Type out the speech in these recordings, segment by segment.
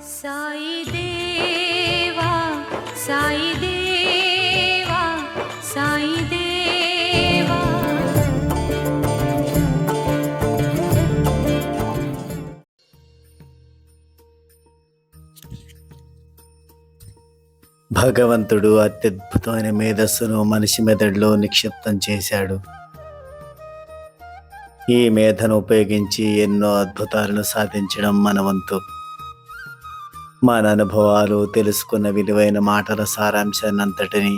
సాయి దేవా సాయి దేవా సాయి దేవా. భగవంతుడు అత్యద్భుతమైన మేధస్సును మనిషి మెదడులో నిక్షిప్తం చేశాడు. ఈ మేధను ఉపయోగించి ఎన్నో అద్భుతాలను సాధించడం మన వంతు. మన అనుభవాలు, తెలుసుకున్న విలువైన మాటల సారాంశాన్నంతటినీ,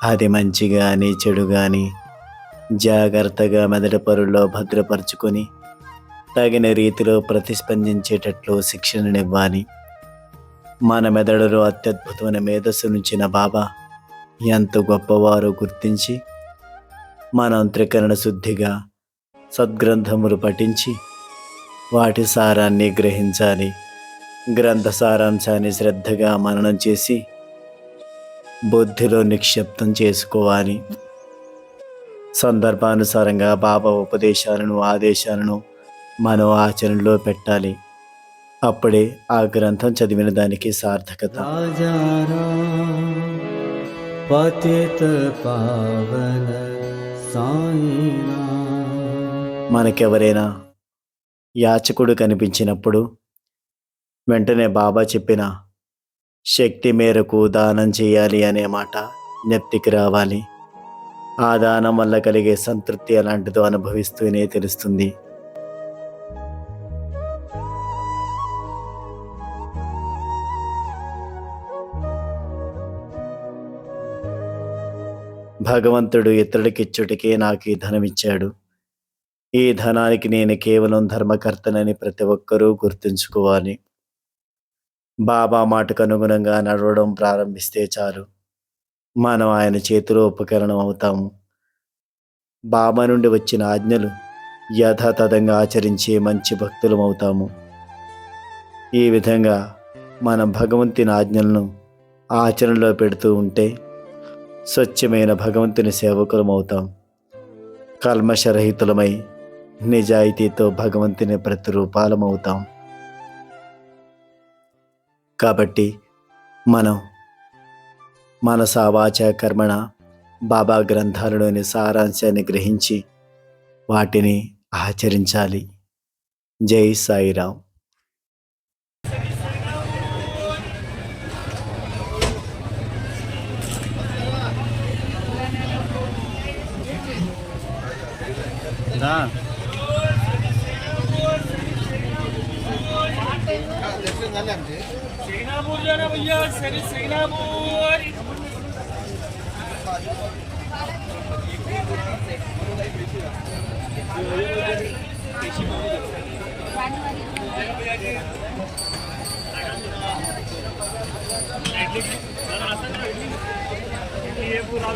అది మంచి కానీ చెడు కానీ, జాగ్రత్తగా మెదడు పొరల్లో భద్రపరుచుకొని తగిన రీతిలో ప్రతిస్పందించేటట్లు శిక్షణనివ్వాలి. మన మెదడులో అత్యద్భుతమైన మేధస్సునుంచిన బాబా ఎంత గొప్పవారో గుర్తించి మనం త్రికరణ శుద్ధిగా సద్గ్రంథములు పఠించి వాటి సారాన్ని గ్రహించాలి. గ్రంథ సారాంశాన్ని శ్రద్ధగా మననం చేసి బుద్ధిలో నిక్షిప్తం చేసుకోవాలి. సందర్భానుసారంగా బాబా ఉపదేశాలను, ఆదేశాలను మనం ఆచరణలో పెట్టాలి. అప్పుడే ఆ గ్రంథం చదివిన దానికి సార్థకత. మనకెవరైనా యాచకుడు కనిపించినప్పుడు వెంటనే బాబా చెప్పిన శక్తి మేరకు దానం చేయాలి అనే మాట జ్ఞప్తికి రావాలి. ఆ దానం వల్ల కలిగే సంతృప్తి ఎలాంటిదో అనుభవిస్తూనే తెలుస్తుంది. భగవంతుడు ఇతరులకిచ్చుటికే నాకు ఈ ధనం ఇచ్చాడు. ఈ ధనానికి నేను కేవలం ధర్మకర్తనని ప్రతి ఒక్కరూ గుర్తుంచుకోవాలి. బాబా మాటకు అనుగుణంగా నడవడం ప్రారంభిస్తే చాలు, మనం ఆయన చేతిలో ఉపకరణం అవుతాము. బాబా నుండి వచ్చిన ఆజ్ఞలు యథాతథంగా ఆచరించే మంచి భక్తులం అవుతాము. ఈ విధంగా మనం భగవంతుని ఆజ్ఞలను ఆచరణలో పెడుతూ ఉంటే స్వచ్ఛమైన భగవంతుని సేవకులం అవుతాం. కల్మషరహితులమై నిజాయితీతో భగవంతుని ప్రతిరూపాలం అవుతాం. కాబట్టి మనం మనసా వాచా కర్మణ బాబా గ్రంథాలలోని సారాంశాన్ని గ్రహించి వాటిని ఆచరించాలి. జై సాయిరాం. सेनापुर जाना भैया, सेनापुर। ये पूरा